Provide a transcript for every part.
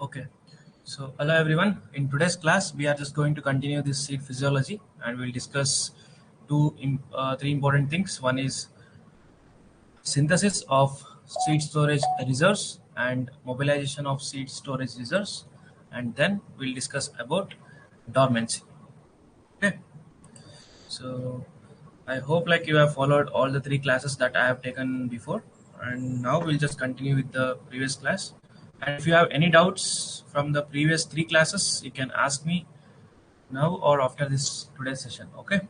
Okay, so hello everyone. In today's class, we are just going to continue this seed physiology, and we'll discuss three important things. One is synthesis of seed storage reserves and mobilization of seed storage reserves, and then we'll discuss about dormancy. Okay, so I hope like you have followed all the three classes that I have taken before, and now we'll just continue with the previous class. And if you have any doubts from the previous three classes, you can ask me now or after this today's session. Okay,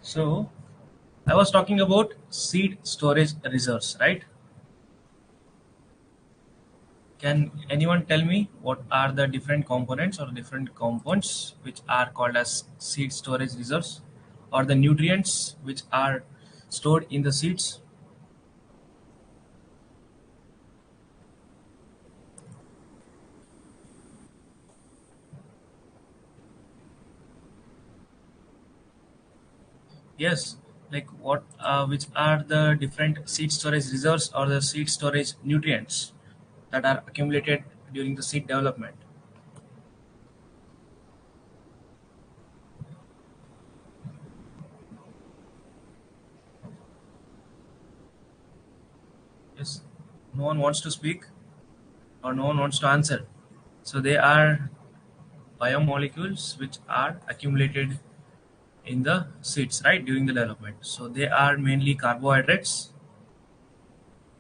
so I was talking about seed storage reserves, right? Can anyone tell me what are the different components or different compounds which are called as seed storage reserves, or the nutrients which are stored in the seeds? Yes, like which are the different seed storage reserves or the seed storage nutrients that are accumulated during the seed development? Yes, no one wants to speak or no one wants to answer. So they are biomolecules which are accumulated in the seeds, right, during the development. So they are mainly carbohydrates,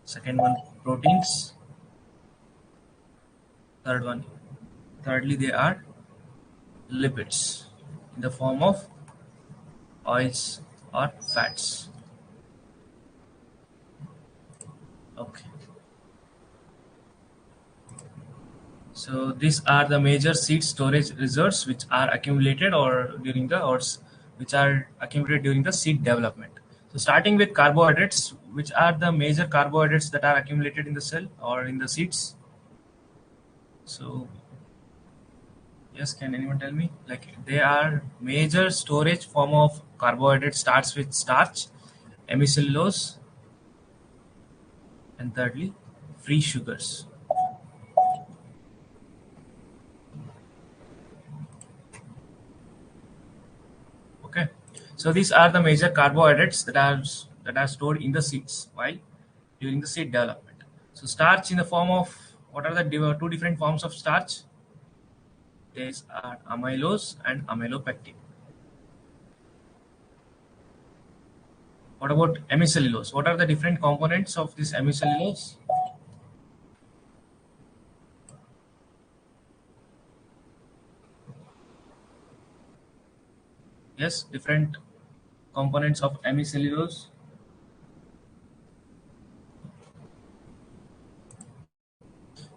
second one proteins, third one, thirdly they are lipids in the form of oils or fats. Okay. So these are the major seed storage reserves which are accumulated or during the or which are accumulated during the seed development. So starting with carbohydrates, which are the major carbohydrates that are accumulated in the cell or in the seeds? So yes, can anyone tell me? Like they are major storage form of carbohydrate starts with starch, hemicellulose, and thirdly free sugars. Okay, so these are the major carbohydrates that are stored in the seeds while during the seed development. So starch in the form of, what are the two different forms of starch? These are amylose and amylopectin. What about hemicellulose? What are the different components of this hemicellulose? Yes, different components of hemicellulose.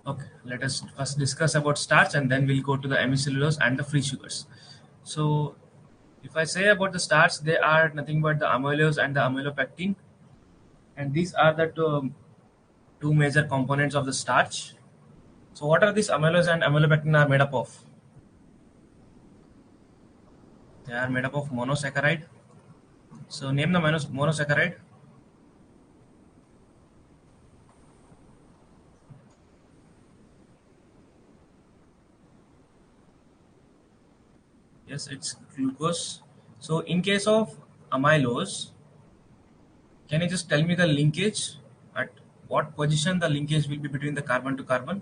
Okay, let us first discuss about starch and then we'll go to the hemicellulose and the free sugars. So if I say about the starch, they are nothing but the amylose and the amylopectin, and these are the two major components of the starch. So what are these amylose and amylopectin are made up of? They are made up of monosaccharide. So name the monosaccharide. Yes, it's glucose. So in case of amylose, can you just tell me the linkage? At what position the linkage will be between the carbon to carbon,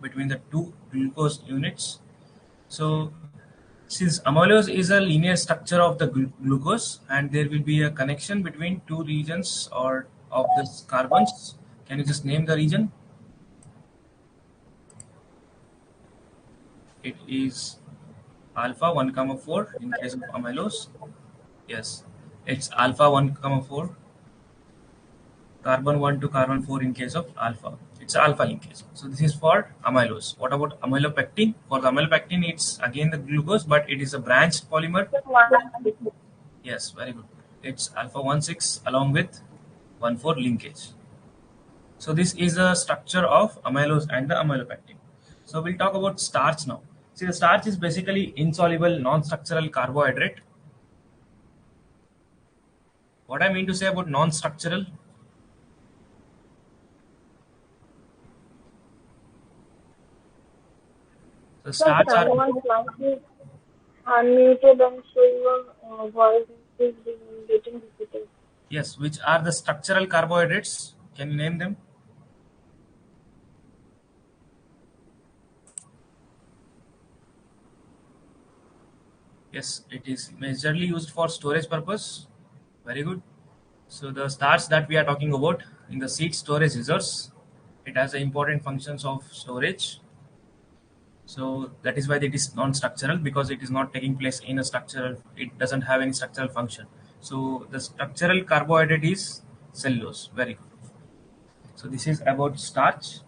between the two glucose units? So since amylose is a linear structure of the glucose and there will be a connection between two regions or of the carbons, can you just name the region? It is alpha 1 comma 4 in case of amylose. Yes, it's alpha 1 comma 4, carbon 1 to carbon 4 in case of alpha. It's alpha linkage. So this is for amylose. What about amylopectin? For the amylopectin, it's again the glucose, but it is a branched polymer. Yes, very good. It's alpha 1,6 along with 1,4 linkage. So this is the structure of amylose and the amylopectin. So we'll talk about starch now. See, the starch is basically insoluble non-structural carbohydrate What I mean to say about non-structural? The So starch are someone slightly unmuted and so your voice is getting repeated. yes, which are the structural carbohydrates? Can you name them? Yes, it is majorly used for storage purpose. Very good. So the starch that we are talking about in the seed storage reserves, it has the important functions of storage. So that is why it is non-structural, because it is not taking place in a structural. It doesn't have any structural function. So the structural carbohydrate is cellulose. Very good. So this is about starch.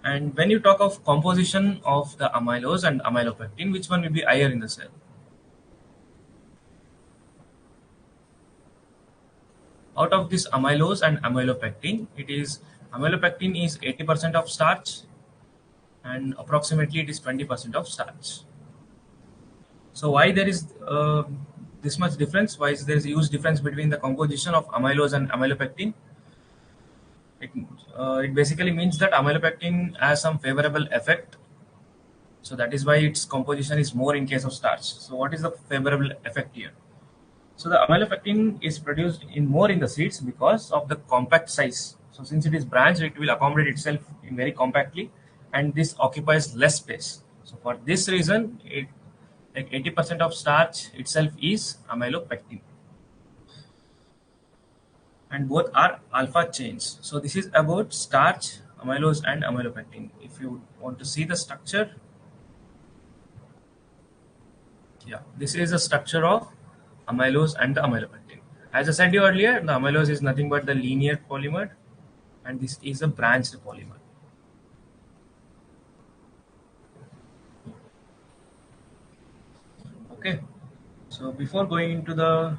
And when you talk of composition of the amylose and amylopectin, which one will be higher in the cell? Out of this amylose and amylopectin, amylopectin is 80% of starch, and approximately it is 20% of starch. So why there is this much difference? Why is there is a huge difference between the composition of amylose and amylopectin? It, it basically means that amylopectin has some favorable effect. So that is why its composition is more in case of starch. So what is the favorable effect here? So the amylopectin is produced in more in the seeds because of the compact size. So since it is branched, it will accommodate itself in very compactly, and this occupies less space. So for this reason, it like 80% of starch itself is amylopectin, and both are alpha chains. So this is about starch, amylose, and amylopectin. If you want to see the structure, yeah, this is the structure of amylose and the amylopectin. As I said you earlier, the amylose is nothing but the linear polymer, and this is a branched polymer. Okay, so before going into the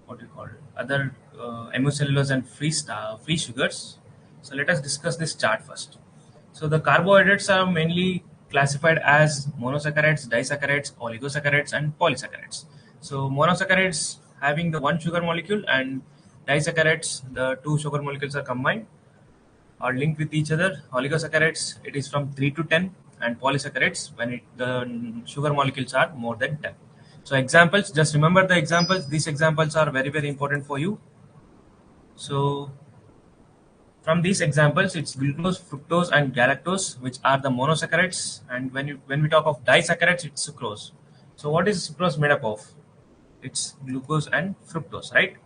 what do you call it, other hemicellulose and free sugars, so let us discuss this chart first. So the carbohydrates are mainly classified as monosaccharides, disaccharides, oligosaccharides, and polysaccharides. So monosaccharides having the one sugar molecule, and disaccharides, the two sugar molecules are combined, are linked with each other. Oligosaccharides, it is from 3 to 10, and polysaccharides when the sugar molecules are more than 10. So examples, just remember the examples. These examples are very, very important for you. So from these examples, it's glucose, fructose, and galactose, which are the monosaccharides. And when we talk of disaccharides, it's sucrose. So what is sucrose made up of? It's glucose and fructose, right?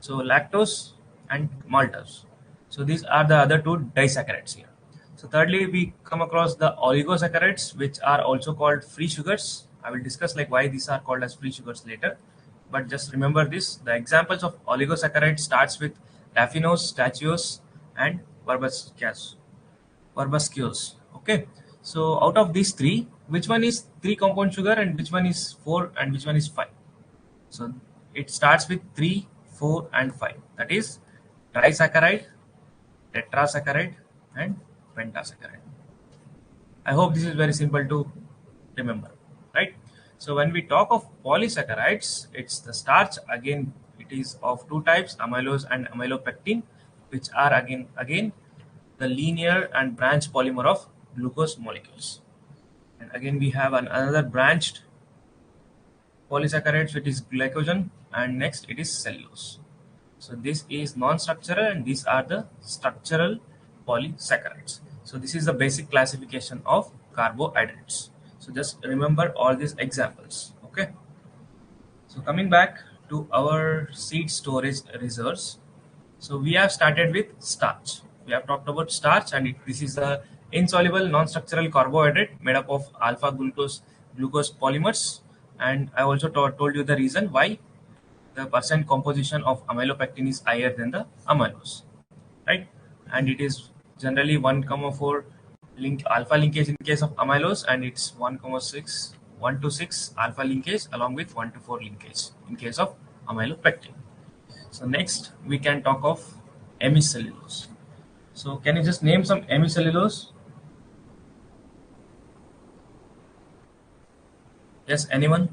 So lactose and maltose. So these are the other two disaccharides here. So thirdly, we come across the oligosaccharides, which are also called free sugars. I will discuss like why these are called as free sugars later. But just remember this: the examples of oligosaccharides starts with raffinose, stachyose, and verbascose. Okay. So out of these three, which one is three compound sugar, and which one is four, and which one is five? So it starts with 3, 4, and 5. That is trisaccharide, tetrasaccharide, and pentasaccharide. I hope this is very simple to remember, right? So when we talk of polysaccharides, it's the starch. Again, it is of two types, amylose and amylopectin, which are again the linear and branch polymer of glucose molecules. And again, we have another branched polysaccharides, which is glycogen, and next it is cellulose. So this is non-structural, and these are the structural polysaccharides. So this is the basic classification of carbohydrates. So just remember all these examples. Okay. So coming back to our seed storage reserves. So we have started with starch. We have talked about starch, and this is a insoluble non-structural carbohydrate made up of alpha glucose polymers. And I also told you the reason why the percent composition of amylopectin is higher than the amylose, right? And it is generally 1,4 alpha linkage in case of amylose, and it's 1,6 to 6 alpha linkage along with 1 to 4 linkage in case of amylopectin. So next we can talk of hemicellulose. So can you just name some hemicellulose? Yes, anyone?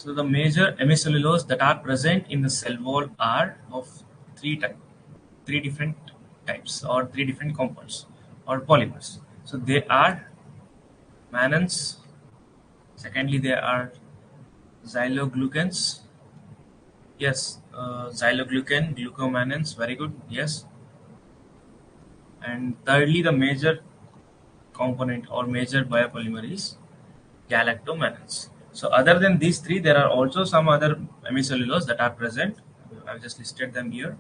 So the major hemicellulose that are present in the cell wall are of three different types or three different compounds or polymers. So they are mannans. Secondly, they are xyloglucans. Yes, xyloglucan, glucomannans. Very good. Yes. And thirdly, the major component or major biopolymer is galactomannans. So other than these three, there are also some other hemicellulose that are present. I've just listed them here.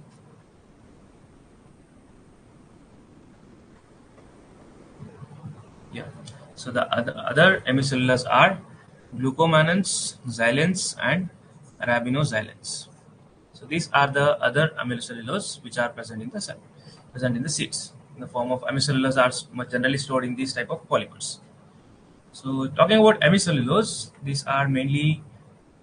Yeah. So the other hemicellulose are glucomannans, xylens, and arabinoxylens. So these are the other hemicellulose which are present in the cell, present in the seeds. In the form of hemicellulose are generally stored in these type of polymers. So talking about hemicellulose, these are mainly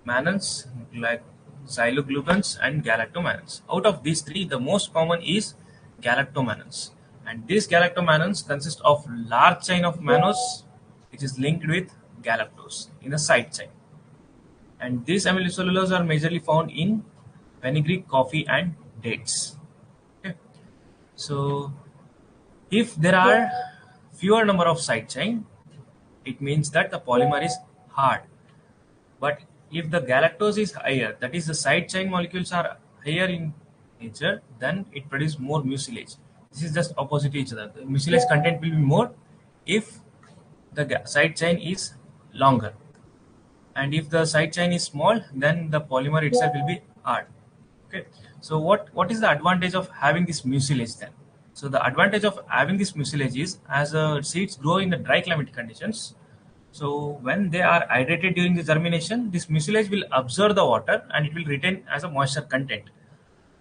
mannans like xyloglucans and galactomannans. Out of these three, the most common is galactomannans. And these galactomannans consist of large chain of mannose which is linked with galactose in a side chain. And these hemicellulose are majorly found in fenugreek, coffee and dates. Okay. So if there are fewer number of side chain, it means that the polymer is hard. But if the galactose is higher, that is the side chain molecules are higher in nature, then it produces more mucilage. This is just opposite to each other. The mucilage content will be more if the side chain is longer. And if the side chain is small, then the polymer itself will be hard. Okay. So what is the advantage of having this mucilage then? So the advantage of having this mucilage is as seeds grow in the dry climatic conditions, so when they are hydrated during the germination, this mucilage will absorb the water and it will retain as a moisture content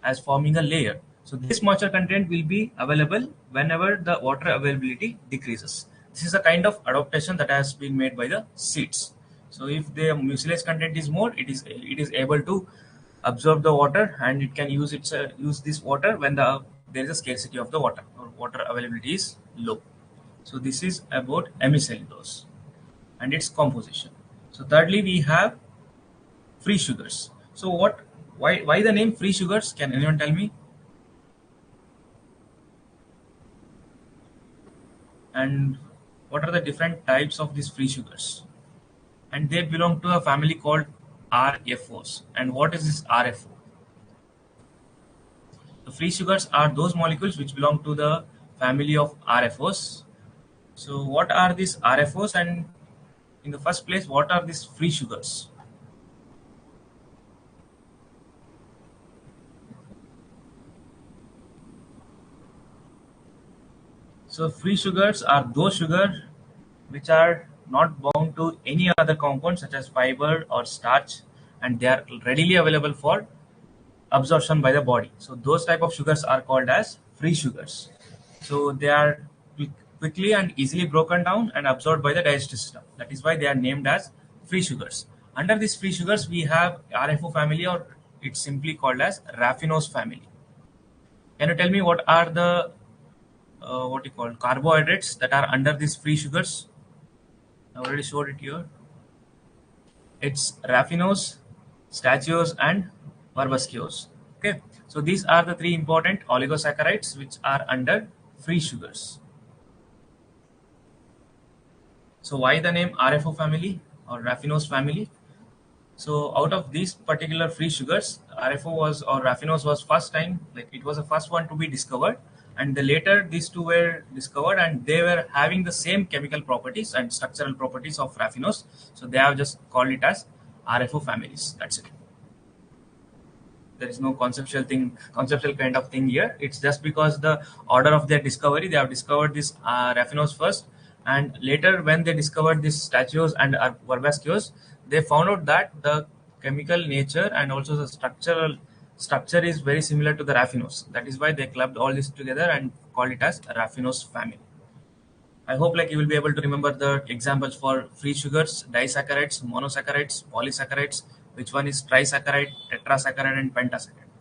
as forming a layer. So this moisture content will be available whenever the water availability decreases. This is a kind of adaptation that has been made by the seeds. So if the mucilage content is more, it is able to absorb the water and it can use this water when there is a scarcity of the water or water availability is low. So this is about hemicellulose and its composition. So thirdly, we have free sugars. So why the name free sugars? Can anyone tell me? And what are the different types of these free sugars? And they belong to a family called RFOs. And what is this RFO? The free sugars are those molecules which belong to the family of RFOs. So what are these RFOs, and in the first place, what are these free sugars? So free sugars are those sugars which are not bound to any other compound such as fiber or starch, and they are readily available for absorption by the body. So those type of sugars are called as free sugars. So they are quickly and easily broken down and absorbed by the digestive system. That is why they are named as free sugars. Under these free sugars, we have RFO family, or it's simply called as raffinose family. Can you tell me what are the carbohydrates that are under these free sugars? I already showed it here. It's raffinose, stachose, and verbascose. Okay, so these are the three important oligosaccharides which are under free sugars. So why the name RFO family or raffinose family? So out of these particular free sugars, raffinose was it was the first one to be discovered, and later these two were discovered and they were having the same chemical properties and structural properties of raffinose. So they have just called it as RFO families. That's it. There is no conceptual kind of thing here. It's just because the order of their discovery, they have discovered this raffinose first, and later when they discovered this stachose and verbascose, they found out that the chemical nature and also the structure is very similar to the raffinose. That is why they clubbed all this together and called it as raffinose family. I hope you will be able to remember the examples for free sugars, disaccharides, monosaccharides, polysaccharides, which one is trisaccharide, tetrasaccharide, and pentasaccharide.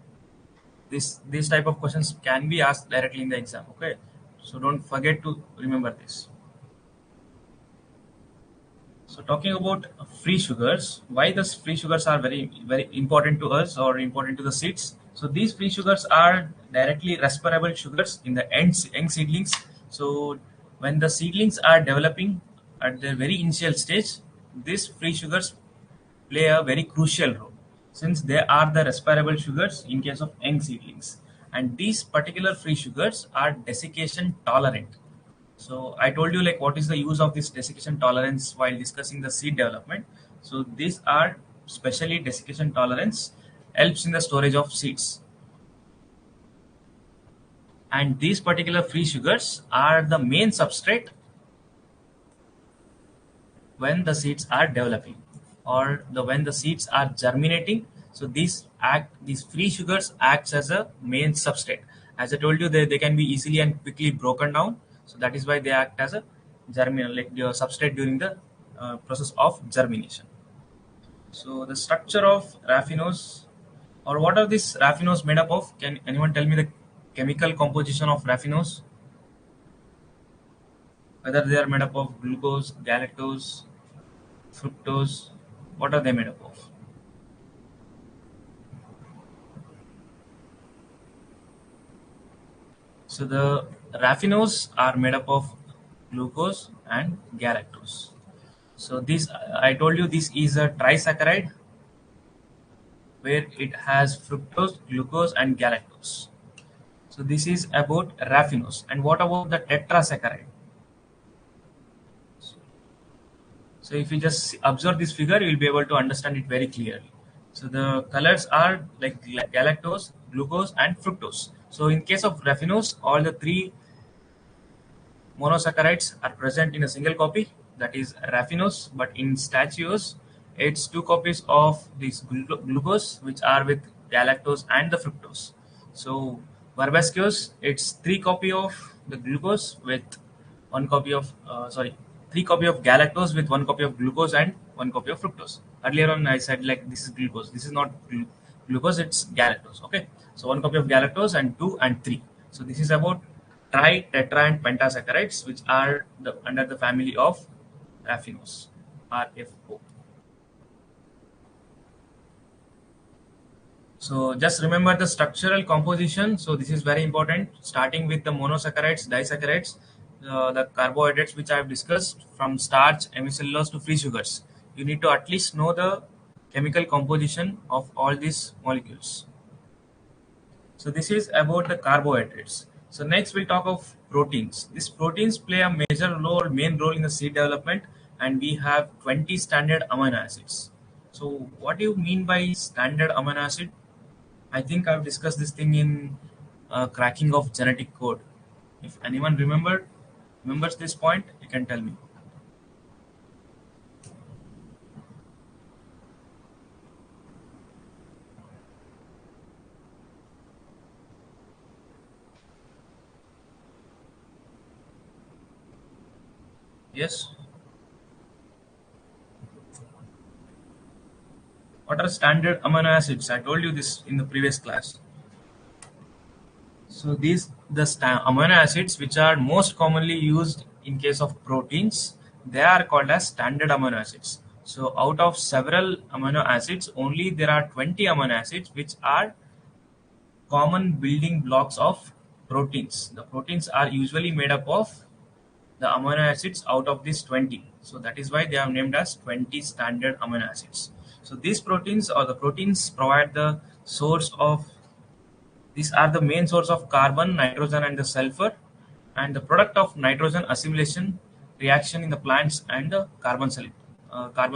These type of questions can be asked directly in the exam. Okay, so don't forget to remember this. So talking about free sugars, why these free sugars are very important to us or important to the seeds? So these free sugars are directly respirable sugars in the young seedlings. So when the seedlings are developing at their very initial stage, these free sugars play a very crucial role since they are the respirable sugars in case of young seedlings. And these particular free sugars are desiccation tolerant. So I told you like what is the use of this desiccation tolerance while discussing the seed development. So these are specially desiccation tolerance helps in the storage of seeds. And these particular free sugars are the main substrate when the seeds are developing or when the seeds are germinating. So these free sugars acts as a main substrate. As I told you, they can be easily and quickly broken down. So that is why they act as a germinal, like the substrate during the process of germination. So the structure of raffinose, or what are these raffinose made up of? Can anyone tell me the chemical composition of raffinose? Whether they are made up of glucose, galactose, fructose, what are they made up of? So the raffinose are made up of glucose and galactose. So this, I told you, this is a trisaccharide where it has fructose, glucose and galactose. So this is about raffinose. And what about the tetrasaccharide? So if you just observe this figure, you will be able to understand it very clearly. So the colors are like galactose, glucose and fructose. So in case of raffinose, all the three monosaccharides are present in a single copy, that is raffinose, but in stachylose, it's two copies of this glucose, which are with galactose and the fructose. So verbascose, it's three copy of the glucose with one copy of, three copy of galactose with one copy of glucose and one copy of fructose. Earlier on, I said like this is glucose. This is not glucose, it's galactose. Okay, so one copy of galactose and two and three. So this is about tri, tetra, and pentasaccharides, which are under the family of raffinose, RFO. So just remember the structural composition. So this is very important, starting with the monosaccharides, disaccharides, the carbohydrates which I have discussed, from starch, hemicellulose to free sugars. You need to at least know the chemical composition of all these molecules. So this is about the carbohydrates. So next we'll talk of proteins. These proteins play a main role in the seed development, and we have 20 standard amino acids. So what do you mean by standard amino acid? I think I've discussed this thing in cracking of genetic code. If anyone remembers this point, you can tell me. Yes. What are standard amino acids? I told you this in the previous class. So amino acids which are most commonly used in case of proteins, they are called as standard amino acids. So out of several amino acids, only there are 20 amino acids which are common building blocks of proteins. The proteins are usually made up of the amino acids out of these 20. So that is why they are named as 20 standard amino acids. So these proteins, or the proteins, provide the source of, these are the main source of carbon, nitrogen and the sulfur, and the product of nitrogen assimilation reaction in the plants and the carbon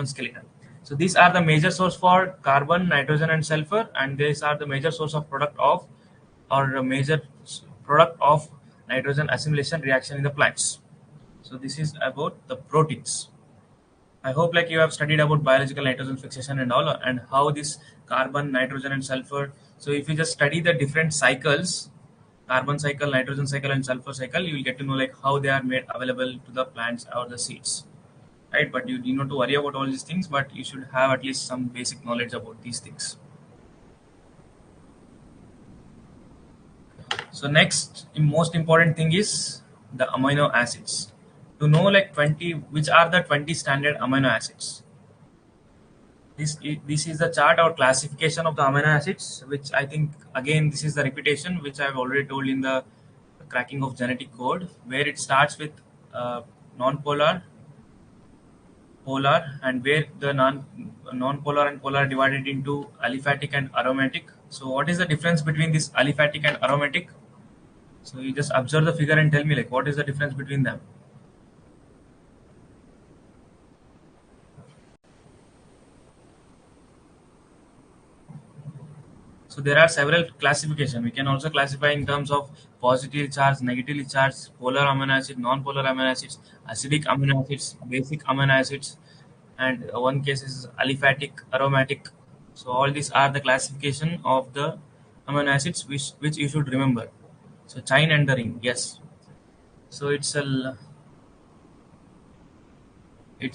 skeleton. So these are the major source for carbon, nitrogen and sulfur, and these are the major source of product of, or a major product of nitrogen assimilation reaction in the plants. So this is about the proteins. I hope like you have studied about biological nitrogen fixation and all, and how this carbon, nitrogen and sulfur. So if you just study the different cycles, carbon cycle, nitrogen cycle and sulfur cycle, you will get to know like how they are made available to the plants or the seeds. Right? But you need not to worry about all these things, but you should have at least some basic knowledge about these things. So next most important thing is the amino acids. to know like 20, which are the 20 standard amino acids. This is the chart or classification of the amino acids, which I think again this is the repetition which I've already told in the cracking of genetic code, where it starts with non-polar, polar, and where the non-polar and polar are divided into aliphatic and aromatic. So what is the difference between this aliphatic and aromatic? So you just observe the figure and tell me like what is the difference between them. So there are several classification. We can also classify in terms of positively charged, negatively charged, polar amino acids, non-polar amino acids, acidic amino acids, basic amino acids, and one case is aliphatic, aromatic. So all these are the classification of the amino acids which you should remember. So chain and the ring, yes. So it's a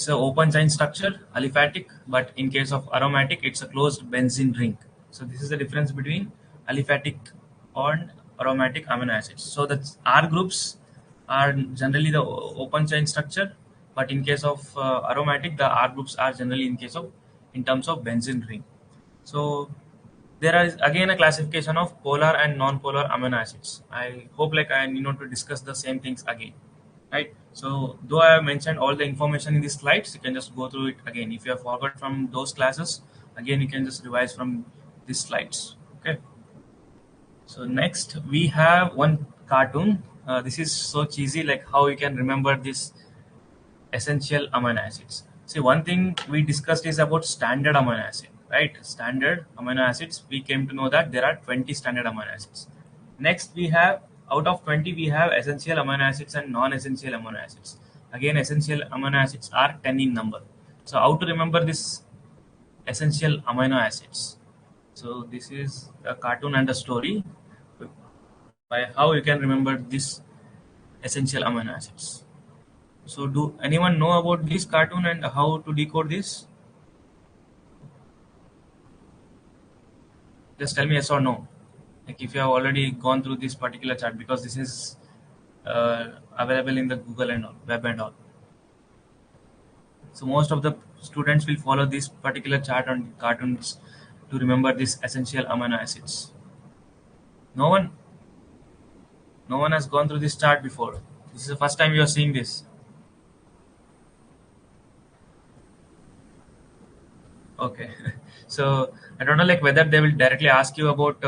open chain structure, aliphatic, but in case of aromatic, it's a closed benzene ring. So this is the difference between aliphatic and aromatic amino acids. So the R groups are generally the open chain structure, but in case of aromatic, the R groups are generally in terms of benzene ring. So there is again a classification of polar and non-polar amino acids. I hope like I need not to discuss the same things again, right? So though I have mentioned all the information in these slides, you can just go through it again. If you have forgot from those classes, again you can just revise from these slides. Okay. So next we have one cartoon. This is so cheesy, like how you can remember this essential amino acids. See, one thing we discussed is about standard amino acid, right? Standard amino acids. We came to know that there are 20 standard amino acids. Next, we have out of 20, we have essential amino acids and non-essential amino acids. Again, essential amino acids are 10 in number. So, how to remember this essential amino acids? So, this is a cartoon and a story by how you can remember this essential amino acids. So, do anyone know about this cartoon and how to decode this? Just tell me yes or no. Like if you have already gone through this particular chart, because this is available in the Google and all, web and all. So most of the students will follow this particular chart on cartoons to remember these essential amino acids. No one, no one has gone through this chart before. This is the first time you are seeing this. Okay. So I don't know like whether they will directly ask you about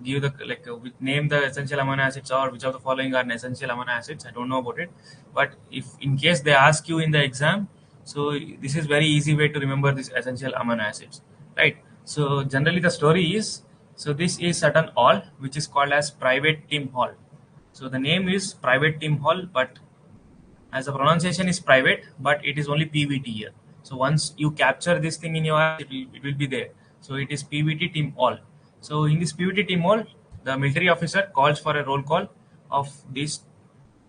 give the name the essential amino acids or which of the following are essential amino acids. I don't know about it, but if in case they ask you in the exam, so this is very easy way to remember these essential amino acids, right? So generally the story is, so this is certain hall which is called as private team hall. So the name is private team hall, but as the pronunciation is private, but it is only PVT here. So once you capture this thing in your eyes, it will be there. So it is PVT team all. So in this PVT team all, the military officer calls for a roll call of these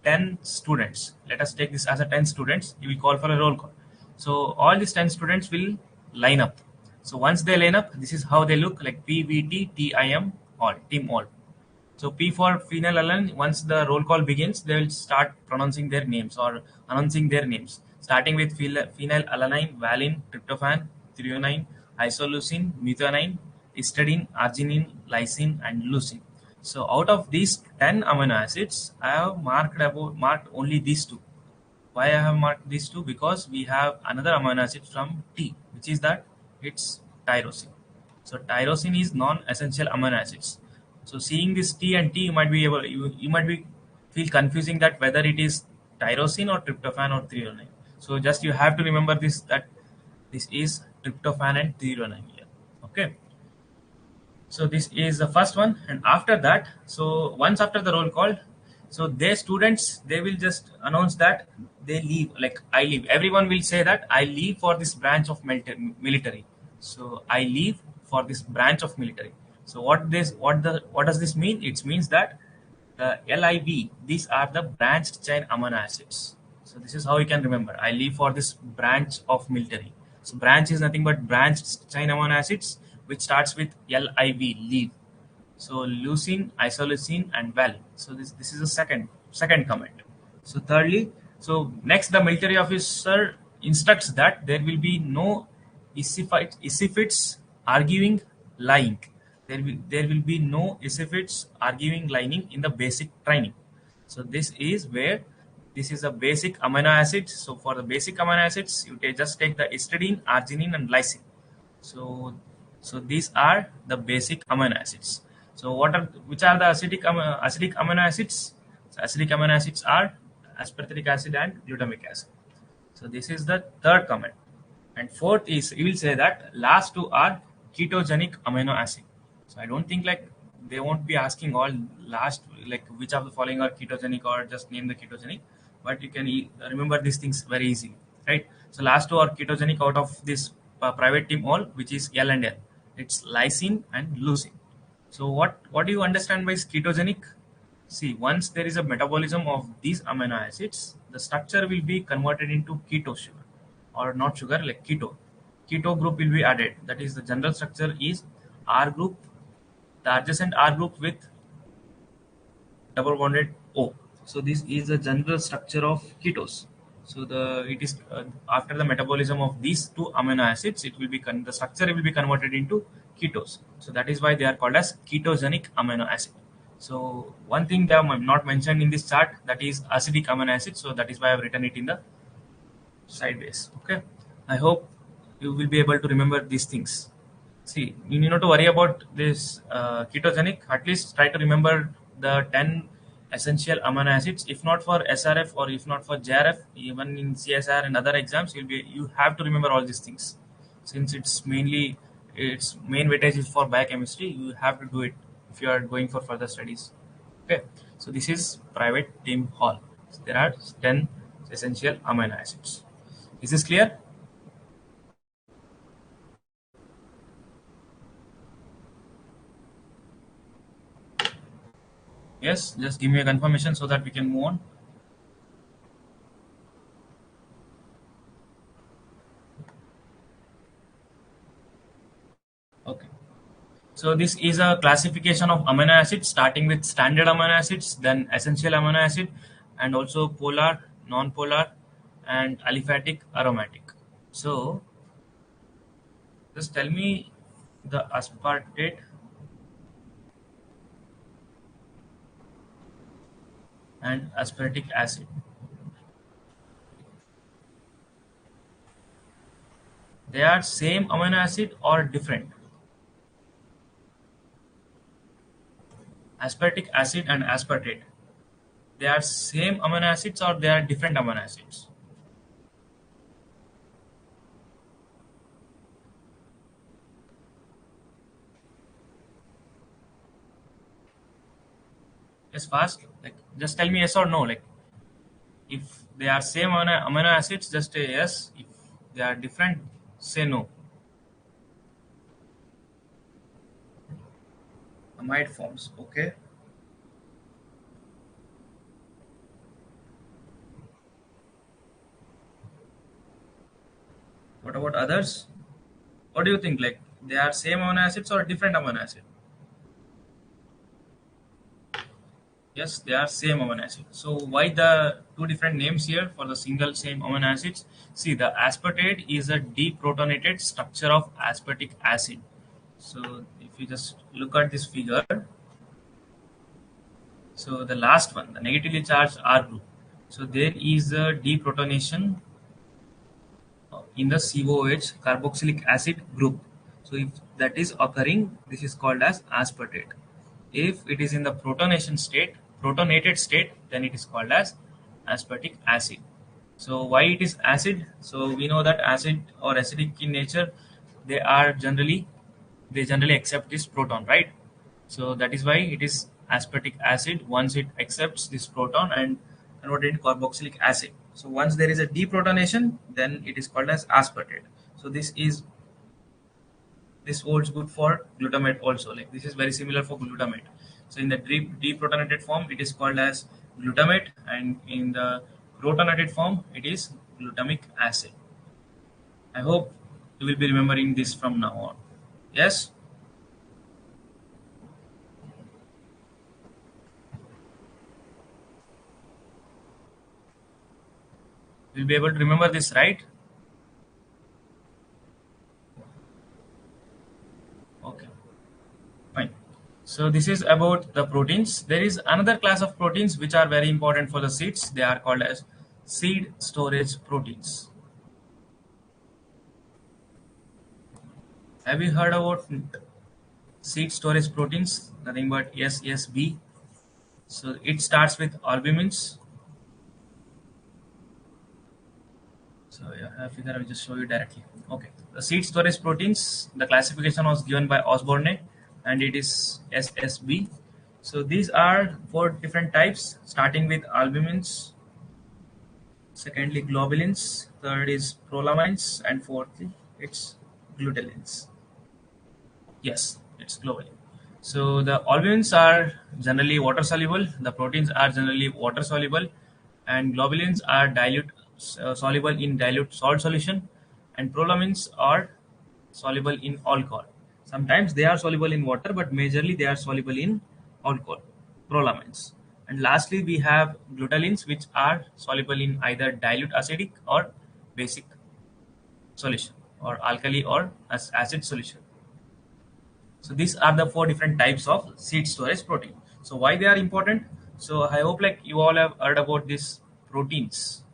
10 students. Let us take this as a 10 students. He will call for a roll call. So all these 10 students will line up. So once they line up, this is how they look like PVT TIM all, team all. So P for phenylalanine, once the roll call begins, they will start pronouncing their names or announcing their names, starting with phenylalanine, valine, tryptophan, threonine, isoleucine, methionine, histidine, arginine, lysine, and leucine. So out of these 10 amino acids, I have marked only these two. Why I have marked these two? Because we have another amino acid from T, which is that it's tyrosine. So tyrosine is non-essential amino acids. So seeing this T and T, you might be feel confusing that whether it is tyrosine or tryptophan or threonine. So just you have to remember this, that this is tryptophan and threonine here. Okay. So this is the first one, and after that, so once after the roll call, so their students, they will just announce that they leave, like I leave. Everyone will say that I leave for this branch of military. So I leave for this branch of military. So what does this mean? It means that the LIV, these are the branched chain amino acids. So this is how you can remember. I leave for this branch of military. So branch is nothing but branched chain amino acids, which starts with LIV, leave. So leucine, isoleucine, and val. So this is a second comment. So thirdly, So next, the military officer instructs that there will be no isiphites arguing lying. There will be no isiphites arguing lying in the basic training. So this is a basic amino acid. So for the basic amino acids, you just take the histidine, arginine, and lysine. So these are the basic amino acids. So which are the acidic amino acids? So acidic amino acids are aspartic acid and glutamic acid. So this is the third comment. And fourth is, you will say that last two are ketogenic amino acid. So I don't think like they won't be asking all last, like which of the following are ketogenic, or just name the ketogenic, but you can remember these things very easily, right? So last two are ketogenic out of this private team all, which is L and L. It's lysine and leucine. So what do you understand by ketogenic? See, once there is a metabolism of these amino acids, the structure will be converted into keto sugar, or not sugar, like keto. Keto group will be added. That is, the general structure is R group, the adjacent R group with double bonded O. So this is the general structure of ketos. So it is after the metabolism of these two amino acids, it will be the structure will be converted into ketos. So that is why they are called as ketogenic amino acid. So one thing they are not mentioned in this chart, that is acidic amino acid. So that is why I have written it in the sideways. Okay, I hope you will be able to remember these things. See, you need not to worry about this ketogenic. At least try to remember the 10 essential amino acids. If not for SRF, or if not for JRF, even in CSR and other exams, you have to remember all these things. Since its main weightage is for biochemistry, you have to do it if you are going for further studies. Okay, so this is private team hall. So there are 10 essential amino acids. Is this clear? Yes, just give me a confirmation so that we can move on. Okay. So this is a classification of amino acids, starting with standard amino acids, then essential amino acid, and also polar, non-polar, and aliphatic, aromatic. So just tell me the aspartate and aspartic acid. They are same amino acid or different? Aspartic acid and aspartate. They are same amino acids or they are different amino acids? Yes, fast. Like just tell me yes or no. Like if they are same amino acids, just say yes. If they are different, say no. Amide forms. Okay. What about others? What do you think? Like they are same amino acids or different amino acid? Yes, they are same amino acid. So why the two different names here for the single same amino acids? See, the aspartate is a deprotonated structure of aspartic acid. So if you just look at this figure, so the last one, the negatively charged R group. So there is a deprotonation in the COH, carboxylic acid group. So if that is occurring, this is called as aspartate. If it is in the protonated state, then it is called as aspartic acid. So why it is acid? So we know that acid or acidic in nature, they generally accept this proton, right? So that is why it is aspartic acid once it accepts this proton and convert it into carboxylic acid. So once there is a deprotonation, then it is called as aspartate. So this holds good for glutamate also. Like this is very similar for glutamate. So in the deprotonated form, it is called as glutamate, and in the protonated form, it is glutamic acid. I hope you will be remembering this from now on. Yes. You'll be able to remember this, right? Okay, fine. So this is about the proteins. There is another class of proteins which are very important for the seeds. They are called as seed storage proteins. Have you heard about seed storage proteins? Nothing but SSB. So it starts with albumins. So yeah, I figure I'll just show you directly. Okay, the seed storage proteins. The classification was given by Osborne, and it is SSB. So these are four different types, starting with albumins. Secondly, globulins. Third is prolamines, and fourthly, it's glutelins. Yes, it's globulin. So the albumins are generally water soluble. The proteins are generally water soluble, and globulins are dilute soluble in dilute salt solution, and prolamins are soluble in alcohol. Sometimes they are soluble in water, but majorly they are soluble in alcohol. Prolamins. And lastly, we have glutelins, which are soluble in either dilute acidic or basic solution, or alkali or acid solution. So these are the four different types of seed storage protein. So why they are important? So I hope like you all have heard about these proteins,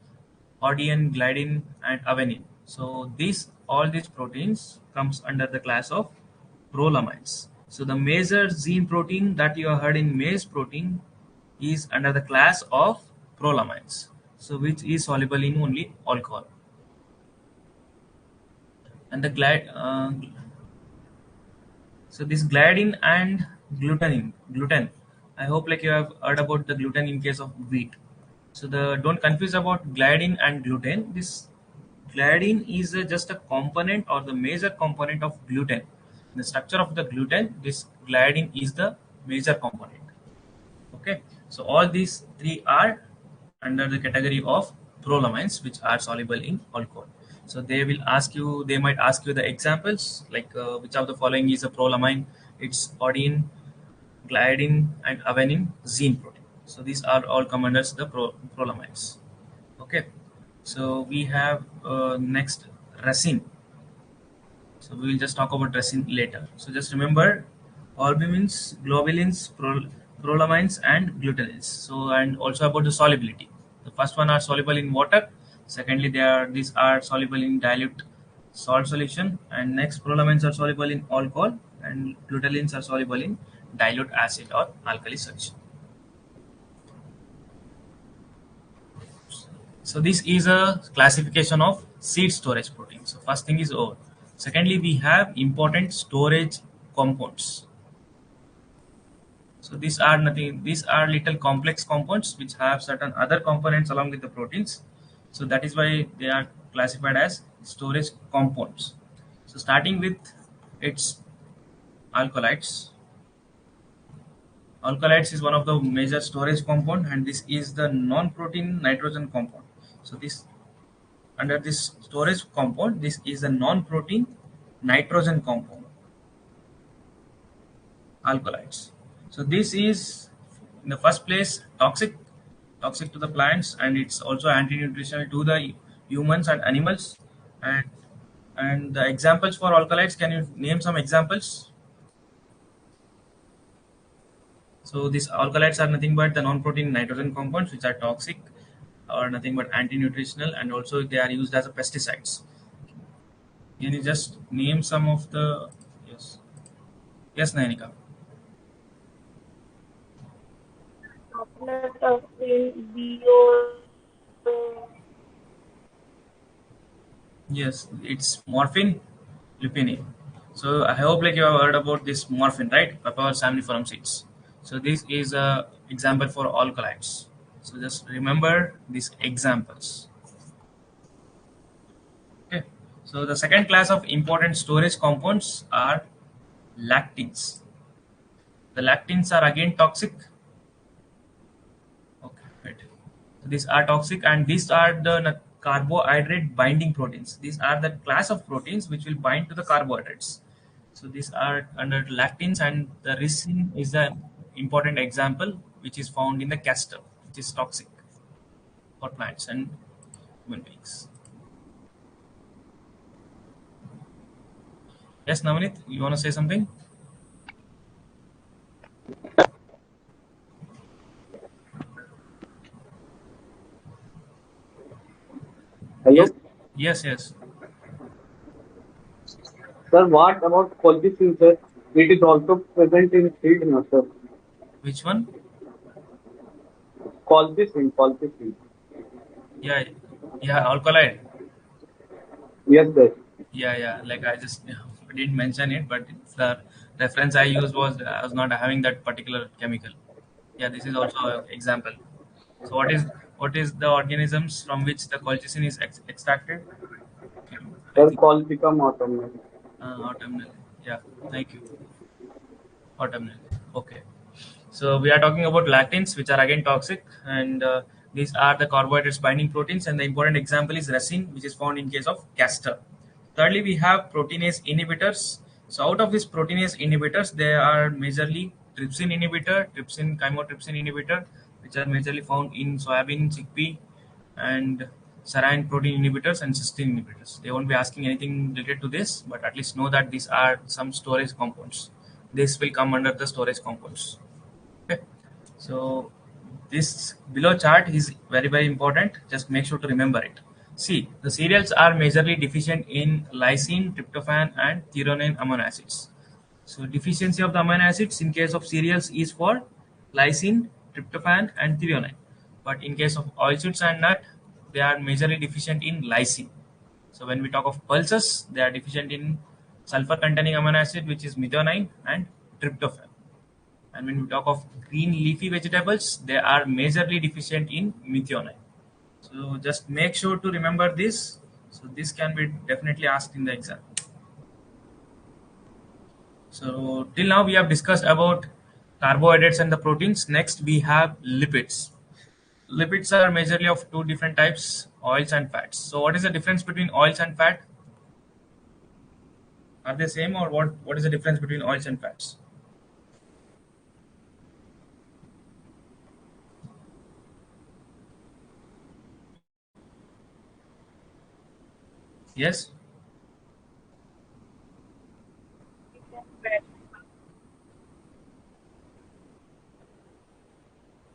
arginine, gliadin, and avenine. So all these proteins comes under the class of prolamines. So the major gene protein that you have heard in maize protein is under the class of prolamines. So which is soluble in only alcohol. And the so this gliadin and gluten. I hope like you have heard about the gluten in case of wheat. So the don't confuse about gliadin and gluten. This gliadin is just a component or the major component of gluten. In the structure of the gluten, this gliadin is the major component. Okay, so all these three are under the category of prolamines, which are soluble in alcohol. So they might ask you the examples like which of the following is a prolamine. It's arginine, gliadin, and avenine gene protein. So these are all come under the prolamines. Okay, so we have next resin. So we will just talk about resin later. So just remember albumins, globulins, prolamines, and glutenins. So and also about the solubility. The first one are soluble in water. Secondly, these are soluble in dilute salt solution, and next prolamines are soluble in alcohol, and glutenins are soluble in dilute acid or alkali solution. So this is a classification of seed storage protein. So first thing is ore. Secondly, we have important storage compounds. So these are nothing. These are little complex compounds which have certain other components along with the proteins. So that is why they are classified as storage compounds. So starting with its alkalides. Alkalides is one of the major storage compound, and this is the non-protein nitrogen compound. So this under this storage compound, this is a non-protein nitrogen compound, alkalides. So this is in the first place toxic to the plants, and it's also anti-nutritional to the humans and animals. And the examples for alkalides, can you name some examples? So these alkalides are nothing but the non-protein nitrogen compounds which are toxic or nothing but anti-nutritional, and also they are used as a pesticides. Can you just name some of the yes Nainika? Aflatoxin, bio. Yes, it's morphine, lupinin. So I hope like you have heard about this morphine, right? Papaver somniferum seeds. So this is a example for alkalides. So just remember these examples. Okay. So the second class of important storage compounds are lactins. The lactins are again toxic. Okay, right. So these are toxic, and these are the carbohydrate binding proteins. These are the class of proteins which will bind to the carbohydrates. So these are under lactins, and the ricin is the important example which is found in the castor, which is toxic for plants. And human beings. Yes, Navneet, you want to say something? Yes, Hello, yes, yes. sir. What about colchicine, sir? It is also present in seed, no, sir. Which one? Colchicine. Yeah, yeah, alkaloid. Yes, sir. Yeah, yeah. Like I just didn't mention it, but the reference I used was I was not having that particular chemical. Yeah, this is also an example. So what is the organisms from which the colchicine is extracted? Okay, I Sir, think colchicum autumnal. autumnal. Yeah, thank you. Autumnal. Okay. So we are talking about lactins, which are again toxic, and these are the carbohydrates binding proteins. And the important example is resin, which is found in case of castor. Thirdly, we have proteinase inhibitors. So out of these proteinase inhibitors, there are majorly trypsin inhibitor, trypsin chymotrypsin inhibitor, which are majorly found in soybean, chickpea, and serine protein inhibitors and cysteine inhibitors. They won't be asking anything related to this, but at least know that these are some storage compounds. This will come under the storage compounds. Okay. So this below chart is very important. Just make sure to remember it. See, the cereals are majorly deficient in lysine, tryptophan, and threonine amino acids. So deficiency of the amino acids in case of cereals is for lysine, tryptophan, and threonine. But in case of oilseeds and nut, they are majorly deficient in lysine. So when we talk of pulses, they are deficient in sulfur-containing amino acid, which is methionine and tryptophan. And when we talk of green leafy vegetables, they are majorly deficient in methionine. So just make sure to remember this. So this can be definitely asked in the exam. So till now we have discussed about carbohydrates and the proteins. Next we have lipids. Lipids are majorly of two different types, oils and fats. So what is the difference between oils and fat? Are they same, or what is the difference between oils and fats? Yes? I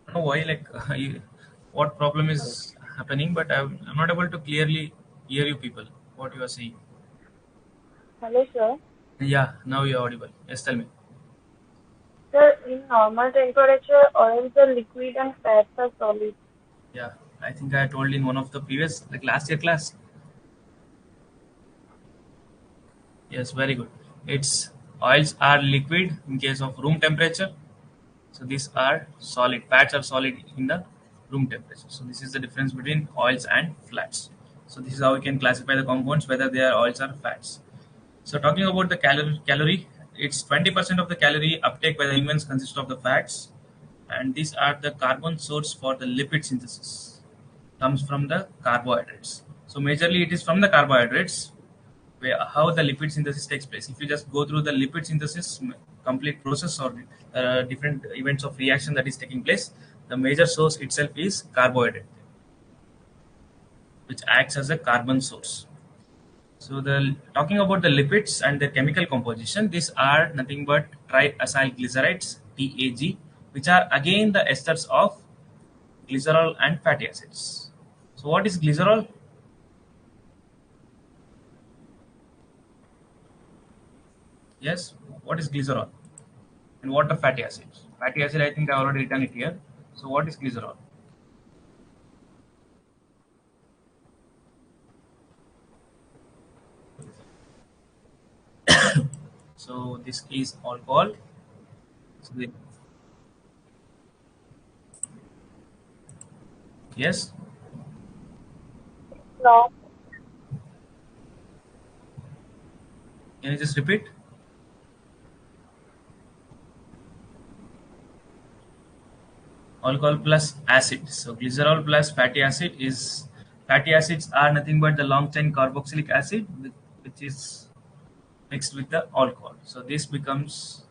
don't know why, like, what problem is happening, but I'm not able to clearly hear you people, what you are saying. Hello, sir. Yeah, now you're audible. Yes, tell me. Sir, in normal temperature, oils are liquid and fats are solid. Yeah, I think I told in one of the previous, like last year class. Yes, very good. It's oils are liquid in case of room temperature. So these are solid. Fats are solid in the room temperature. So this is the difference between oils and flats. So this is how we can classify the compounds, whether they are oils or fats. So talking about the calorie, it's 20% of the calorie uptake by the humans consist of the fats, and these are the carbon source for the lipid synthesis. Comes from the carbohydrates. So majorly it is from the carbohydrates where how the lipid synthesis takes place. If you just go through the lipid synthesis complete process or different events of reaction that is taking place, the major source itself is carbohydrate, which acts as a carbon source. So the talking about the lipids and their chemical composition, these are nothing but triacylglycerides (TAG), which are again the esters of glycerol and fatty acids. So what is glycerol? Yes, what is glycerol? And what are fatty acids? Fatty acid, I think I already written it here. So what is glycerol? So this is alcohol. So yes, No, can you just repeat? Alcohol plus acid. So glycerol plus fatty acid is fatty acids are nothing but the long chain carboxylic acid which is mixed with the alcohol. So this becomes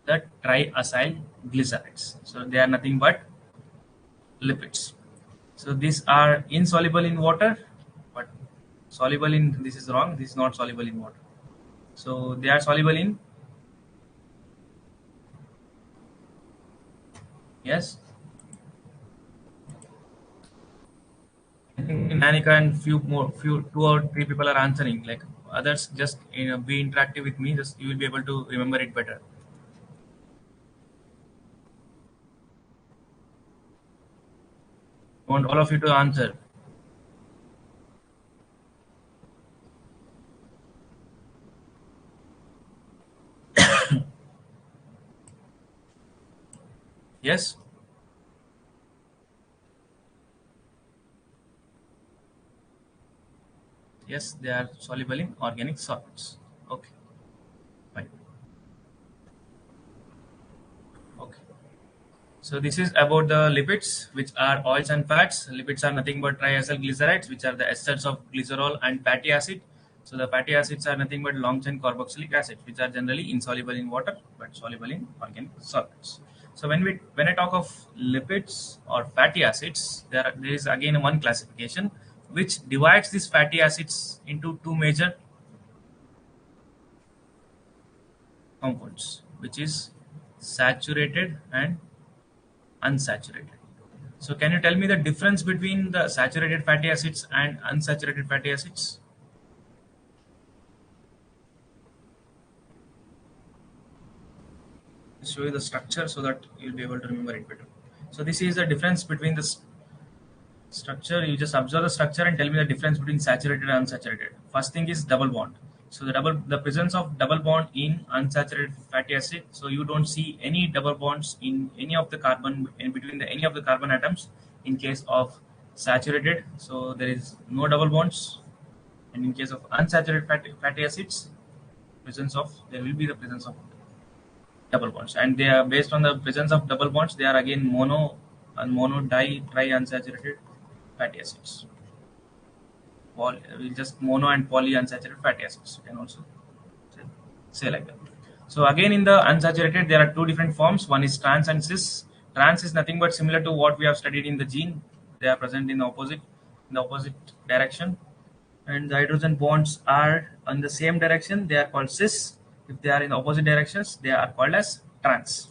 the triacyl glycerides. So they are nothing but lipids. So these are insoluble in water, but soluble in, this is wrong, this is not soluble in water. So they are soluble in, yes. I think Nanika and few two or three people are answering. Like others, just be interactive with me. Just you will be able to remember it better. I want all of you to answer. Yes. Yes, they are soluble in organic solids. Okay, fine. Okay. So this is about the lipids, which are oils and fats. Lipids are nothing but triacyl glycerides, which are the esters of glycerol and fatty acid. So the fatty acids are nothing but long chain carboxylic acid, which are generally insoluble in water but soluble in organic solids. So when I talk of lipids or fatty acids, there is again one classification which divides these fatty acids into two major compounds, which is saturated and unsaturated. So can you tell me the difference between the saturated fatty acids and unsaturated fatty acids? I'll show you the structure so that you'll be able to remember it better. So this is the difference between the structure. You just observe the structure and tell me the difference between saturated and unsaturated. First thing is double bond. So the presence of double bond in unsaturated fatty acid. So you don't see any double bonds in any of the carbon in between any of the carbon atoms in case of saturated. So there is no double bonds, and in case of unsaturated fatty acids, there will be the presence of double bonds, and they are based on the presence of double bonds. They are again mono di tri unsaturated fatty acids. We'll just mono and poly unsaturated fatty acids. You can also say like that. So again, in the unsaturated, there are two different forms. One is trans and cis. Trans is nothing but similar to what we have studied in the gene. They are present in the opposite direction, and the hydrogen bonds are in the same direction. They are called cis. If they are in opposite directions, they are called as trans.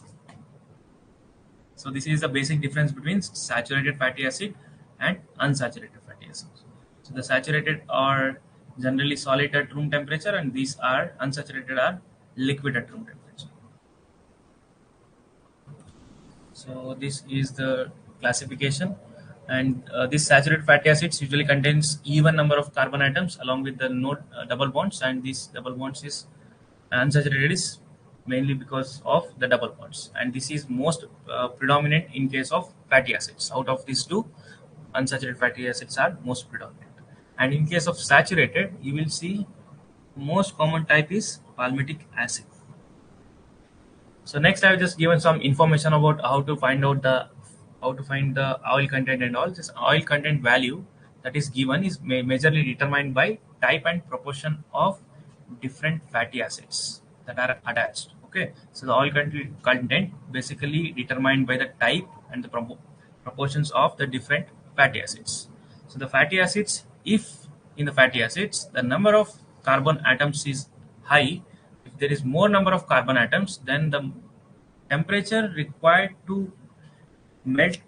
So this is the basic difference between saturated fatty acid and unsaturated fatty acids. So the saturated are generally solid at room temperature, and these are unsaturated are liquid at room temperature. So this is the classification, and these saturated fatty acids usually contains even number of carbon atoms along with the double bonds, and these double bonds is unsaturated is mainly because of the double bonds, and this is most predominant in case of fatty acids. Out of these two, unsaturated fatty acids are most predominant, and in case of saturated, you will see most common type is palmitic acid. So next, I have just given some information about how to find the oil content and all. This oil content value that is given is majorly determined by type and proportion of different fatty acids that are attached. Okay, so the oil content basically determined by the type and the proportions of the different fatty acids. So the fatty acids, if in the fatty acids the number of carbon atoms is high, if there is more number of carbon atoms, then the temperature required to melt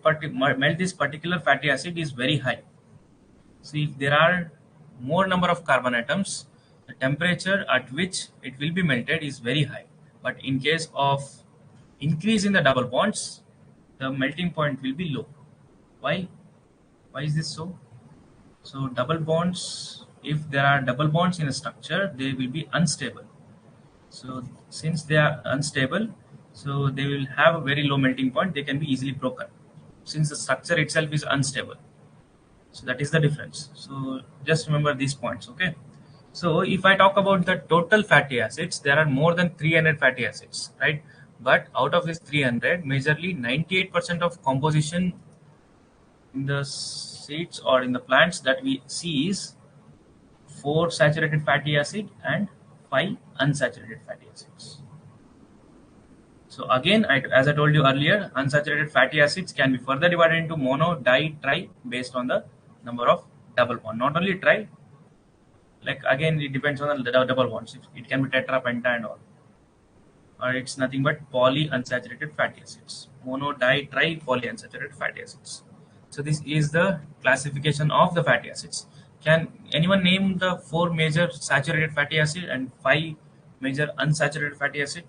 this particular fatty acid is very high. So if there are more number of carbon atoms, the temperature at which it will be melted is very high. But in case of increase in the double bonds, the melting point will be low. Why? Why is this so? So double bonds, if there are double bonds in a structure, they will be unstable. So since they are unstable, so they will have a very low melting point. They can be easily broken since the structure itself is unstable. So that is the difference. So just remember these points. Okay. So if I talk about the total fatty acids, there are more than 300 fatty acids, right? But out of this 300, majorly 98% of composition in the seeds or in the plants that we see is 4 saturated fatty acid and 5 unsaturated fatty acids. So again, as I told you earlier, unsaturated fatty acids can be further divided into mono, di, tri based on the number of double bond. Not only tri, like again it depends on the double bonds. It can be tetra, penta, and all. Or it's nothing but polyunsaturated fatty acids. Mono, di, tri, polyunsaturated fatty acids. So this is the classification of the fatty acids. Can anyone name the 4 major saturated fatty acid and 5 major unsaturated fatty acid?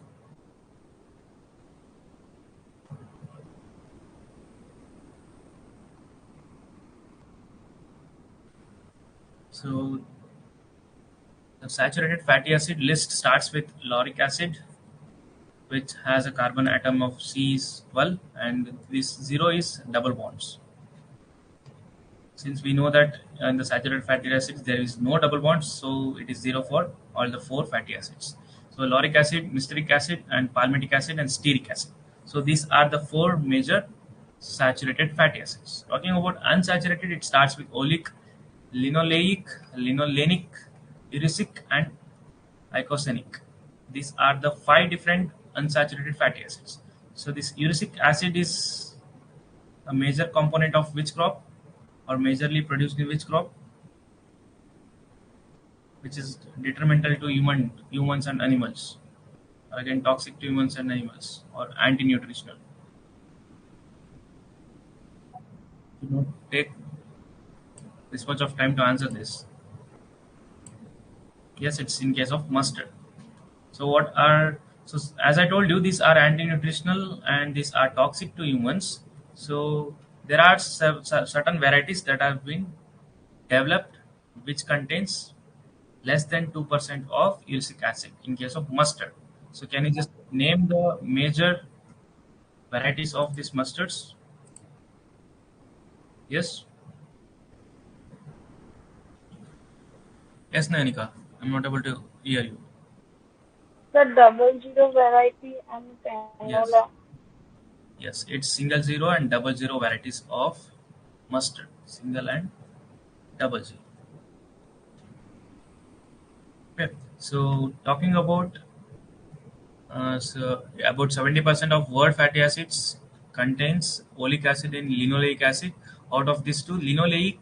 So the saturated fatty acid list starts with lauric acid, which has a carbon atom of C12, and this 0 is double bonds. Since we know that in the saturated fatty acids there is no double bonds, so it is 0 for all the 4 fatty acids. So lauric acid, mystaric acid, and palmitic acid, and stearic acid. So these are the 4 major saturated fatty acids. Talking about unsaturated, it starts with oleic, linoleic, linolenic, uricic, and icosanic. These are the 5 different unsaturated fatty acids. So this uricic acid is a major component of which crop, or majorly produced in which crop, which is detrimental to humans and animals, or again toxic to humans and animals, or anti-nutritional. Do not take this much of time to answer this. Yes, it's in case of mustard. So as I told you, these are anti-nutritional and these are toxic to humans. So there are certain varieties that have been developed which contains less than 2% of uricic acid in case of mustard. So can you just name the major varieties of these mustards? Yes? Yes, Nayanika. I'm not able to hear you. The 00 variety and Yes. canola. Yes, it's 00 and 00 varieties of mustard. Single and 00. Okay. So talking about about 70% of world fatty acids contains oleic acid and linoleic acid. Out of these two, linoleic,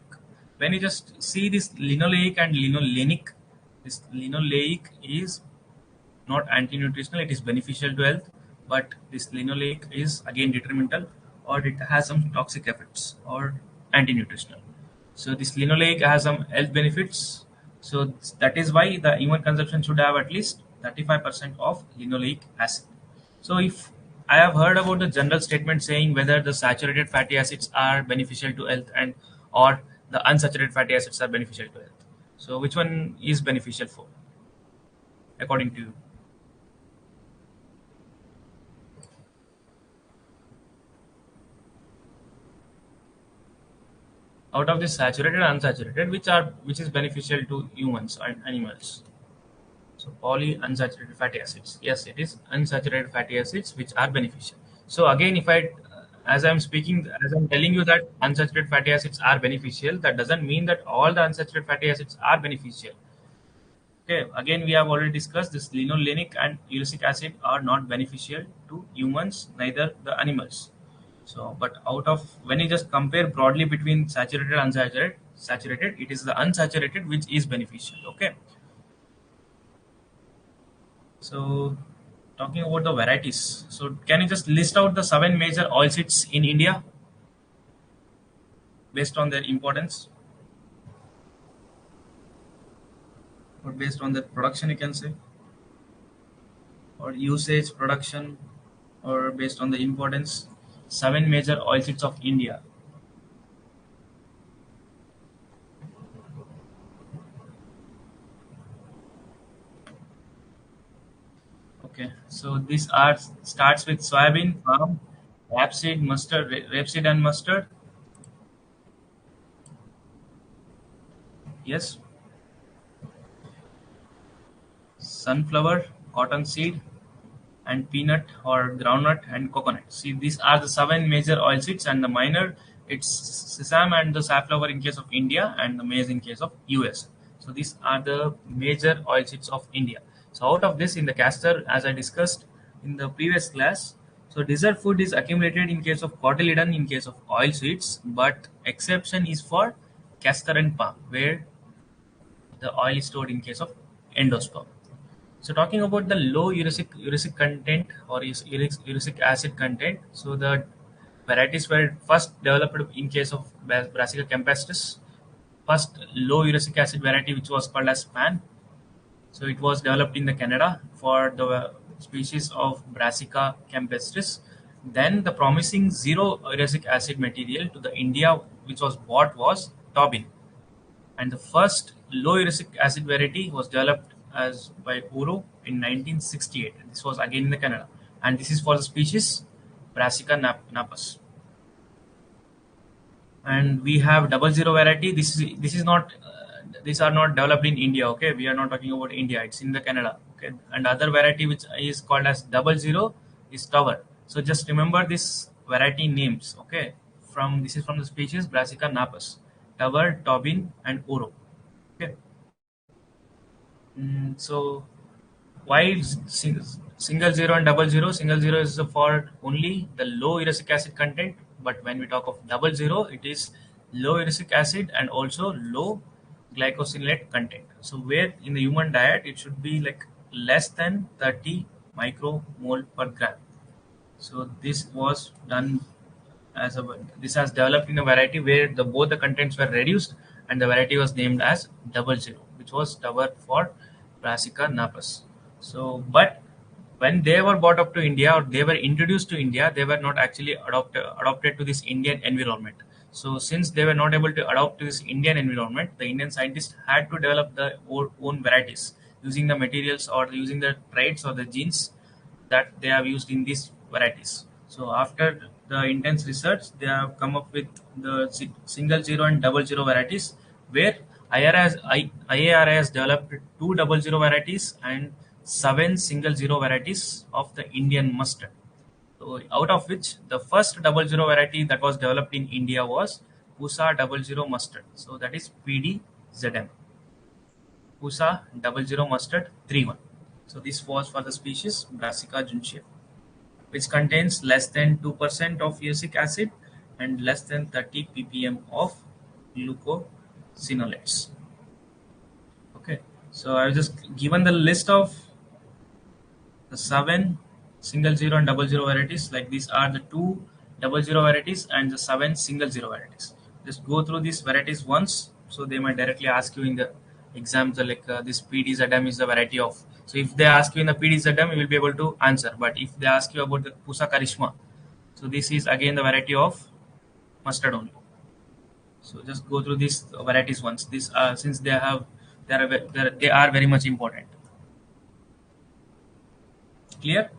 when you just see this linoleic and linolenic, this linoleic is not anti-nutritional, it is beneficial to health, but this linoleic is again detrimental, or it has some toxic effects or anti-nutritional. So this linoleic has some health benefits, so that is why the human consumption should have at least 35% of linoleic acid. So if I have heard about the general statement saying whether the saturated fatty acids are beneficial to health and or the unsaturated fatty acids are beneficial to health. So which one is beneficial for, according to you? Out of this saturated and unsaturated, which is beneficial to humans and animals? So polyunsaturated fatty acids. Yes, it is unsaturated fatty acids which are beneficial. So again, if I, as I'm telling you that unsaturated fatty acids are beneficial, that doesn't mean that all the unsaturated fatty acids are beneficial. Okay, again, we have already discussed this linolenic and uricic acid are not beneficial to humans, neither the animals. So, but when you just compare broadly between saturated and saturated, it is the unsaturated which is beneficial. Okay. So, talking about the varieties. So, can you just list out the 7 major oilseeds in India based on their importance, or based on their production, you can say, or usage, production, or based on the importance? 7 major oilseeds of India. Okay, so these starts with soybean, palm, rapeseed, mustard, rapeseed and mustard. Yes. Sunflower, cottonseed, and peanut or groundnut and coconut. See, these are the 7 major oilseeds, and the minor, it's sesame and the safflower in case of India, and the maize in case of US. So these are the major oilseeds of India. So out of this, in the castor, as I discussed, in the previous class. So dessert food is accumulated in case of cotyledon in case of oil seeds, but exception is for castor and palm, where the oil is stored in case of endosperm. So talking about the low uric content or uric acid content, so the varieties were first developed in case of Brassica campestris, first low uric acid variety which was called as PAN. So it was developed in the Canada for the species of Brassica campestris. Then the promising zero uric acid material to the India which was bought was Tobin, and the first low uric acid variety was developed as by Uro in 1968. This was again in the Canada, and this is for the species Brassica napus. And we have double zero variety. This is not these are not developed in India. Okay, we are not talking about India. It's in the Canada. Okay, and other variety which is called as double zero is Tower. So just remember this variety names. Okay, this is from the species Brassica napus, Tower, Tobin, and Uro. Okay. So why single zero and double zero? Single zero is for only the low uric acid content, but when we talk of double zero, it is low uric acid and also low glycosinolate content. So where in the human diet it should be like less than 30 micromole per gram. So this was done this has developed in a variety where both the contents were reduced, and the variety was named as double zero, which was Tower for Brassica napus. So, but when they were brought up to India or they were introduced to India, they were not actually adopted to this Indian environment. So, since they were not able to adopt to this Indian environment, the Indian scientists had to develop their own varieties using the materials or using the traits or the genes that they have used in these varieties. So, after the intense research, they have come up with the single zero and double zero varieties, where IAR has developed 2 double zero varieties and 7 single zero varieties of the Indian mustard. So out of which the first double zero variety that was developed in India was Pusa double zero mustard. So that is PDZM. Pusa double zero mustard 3-1. So this was for the species Brassica juncea, which contains less than 2% of uric acid and less than 30 ppm of glucosinolates. Okay, so I've just given the list of the 7 single zero and double zero varieties. Like these are the 2 double zero varieties and the 7 single zero varieties. Just go through these varieties once, so they might directly ask you in the exams like this PDZM is the variety of. So if they ask you in the PDZM, you will be able to answer. But if they ask you about the Pusa Karishma, so this is again the variety of mustard only. So just go through these varieties once. This since they are very much important. Clear?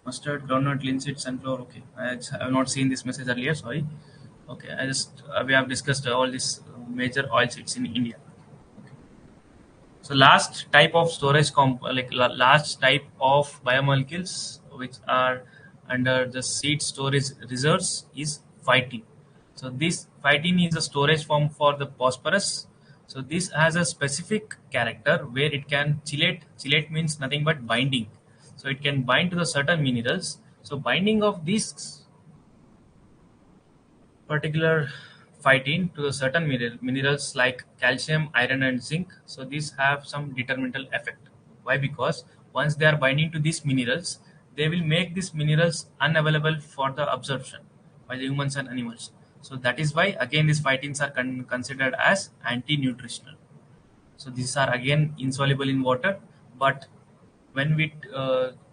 Mustard, groundnut, linseed, sunflower. Okay, I have not seen this message earlier. Sorry. Okay, we have discussed all these major oilseeds in India. Okay. So last type of storage last type of biomolecules which are under the seed storage reserves is phytin. So this phytin is a storage form for the phosphorus. So this has a specific character where it can chelate. Chelate means nothing but binding. So it can bind to the certain minerals. So binding of these particular phytin to the certain minerals like calcium, iron, and zinc. So these have some detrimental effect. Why? Because once they are binding to these minerals, they will make these minerals unavailable for the absorption by the humans and animals. So that is why again these phytins are considered as anti-nutritional. So these are again insoluble in water, but when we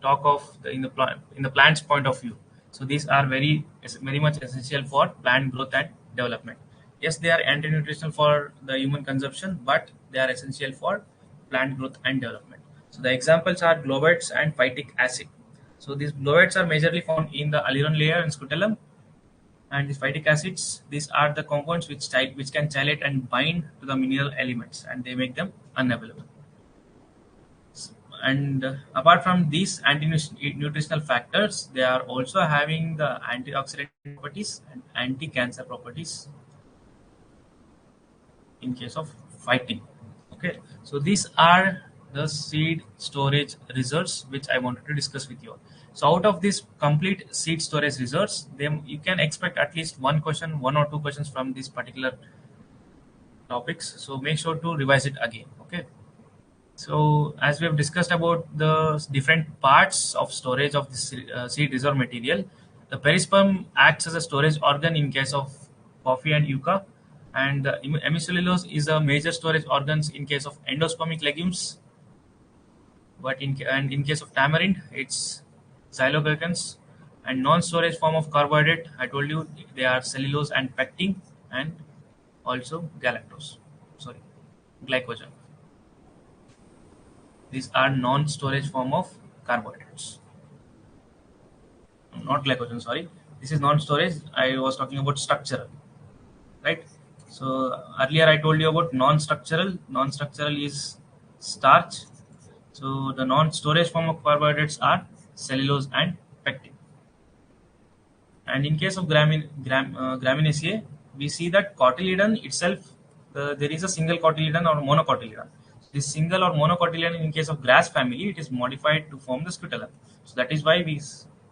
talk of in the plant's point of view, so these are very much essential for plant growth and development. Yes, they are anti-nutritional for the human consumption, but they are essential for plant growth and development. So the examples are glovates and phytic acid. So these glovates are majorly found in the aleurone layer and scutellum, and these phytic acids, these are the compounds which can chelate and bind to the mineral elements, and they make them unavailable. And apart from these anti-nutritional factors, they are also having the antioxidant properties and anti-cancer properties in case of phytin. Okay, so these are the seed storage reserves, which I wanted to discuss with you all. So out of this complete seed storage reserves, then you can expect at least one question, one or two questions from these particular topics. So make sure to revise it again. Okay. So as we have discussed about the different parts of storage of this seed reserve material, the perisperm acts as a storage organ in case of coffee and yucca, and hemicellulose is a major storage organs in case of endospermic legumes. But in case of tamarind, it's xyloglucans, and non-storage form of carbohydrate. I told you they are cellulose and pectin, and also galactose. Sorry, glycogen. These are non-storage form of carbohydrates. Not glycogen, sorry. This is non-storage. I was talking about structural, right? So earlier I told you about non-structural. Non-structural is starch. So the non-storage form of carbohydrates are cellulose and pectin. And in case of graminaceae, we see that cotyledon itself, there is a single cotyledon or monocotyledon. This single or monocotyledon in case of grass family, it is modified to form the scutellum. So that is why we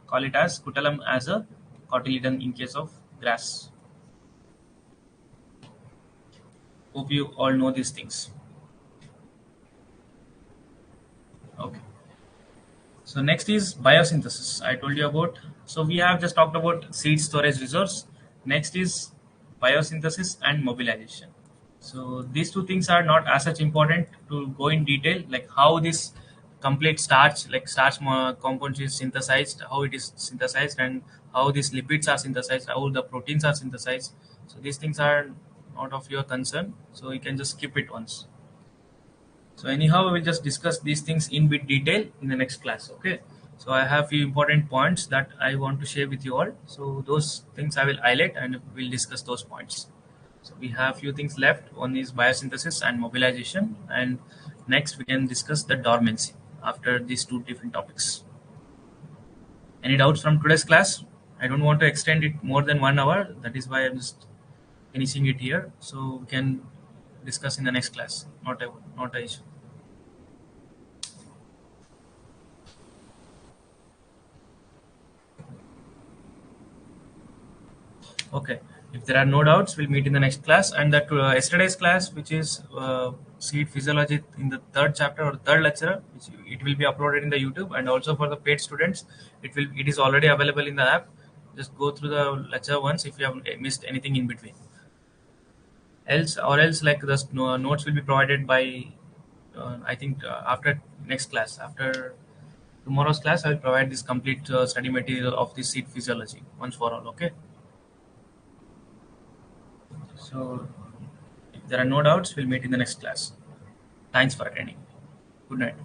call it as scutellum as a cotyledon in case of grass. Hope you all know these things. Okay. So next is biosynthesis. I told you about. So we have just talked about seed storage resource. Next is biosynthesis and mobilization. So these two things are not as such important to go in detail, like how this complete starch, like starch compounds is synthesized, how it is synthesized, and how these lipids are synthesized, how the proteins are synthesized. So these things are not of your concern. So you can just skip it once. So anyhow, we will just discuss these things in bit detail in the next class. Okay. So I have few important points that I want to share with you all. So those things I will highlight and we'll discuss those points. So we have few things left. One is biosynthesis and mobilization, and next we can discuss the dormancy after these two different topics. Any doubts from today's class? I don't want to extend it more than 1 hour. That is why I'm just finishing it here. So we can discuss in the next class. Not a issue. Okay. If there are no doubts, we'll meet in the next class. And that yesterday's class, which is seed physiology in the third chapter or third lecture, which it will be uploaded in the YouTube, and also for the paid students, it is already available in the app. Just go through the lecture once if you have missed anything in between. Else like the notes will be provided by I think after next class, after tomorrow's class, I will provide this complete study material of the seed physiology once for all. Okay. So if there are no doubts, we'll meet in the next class. Thanks for attending. Good night.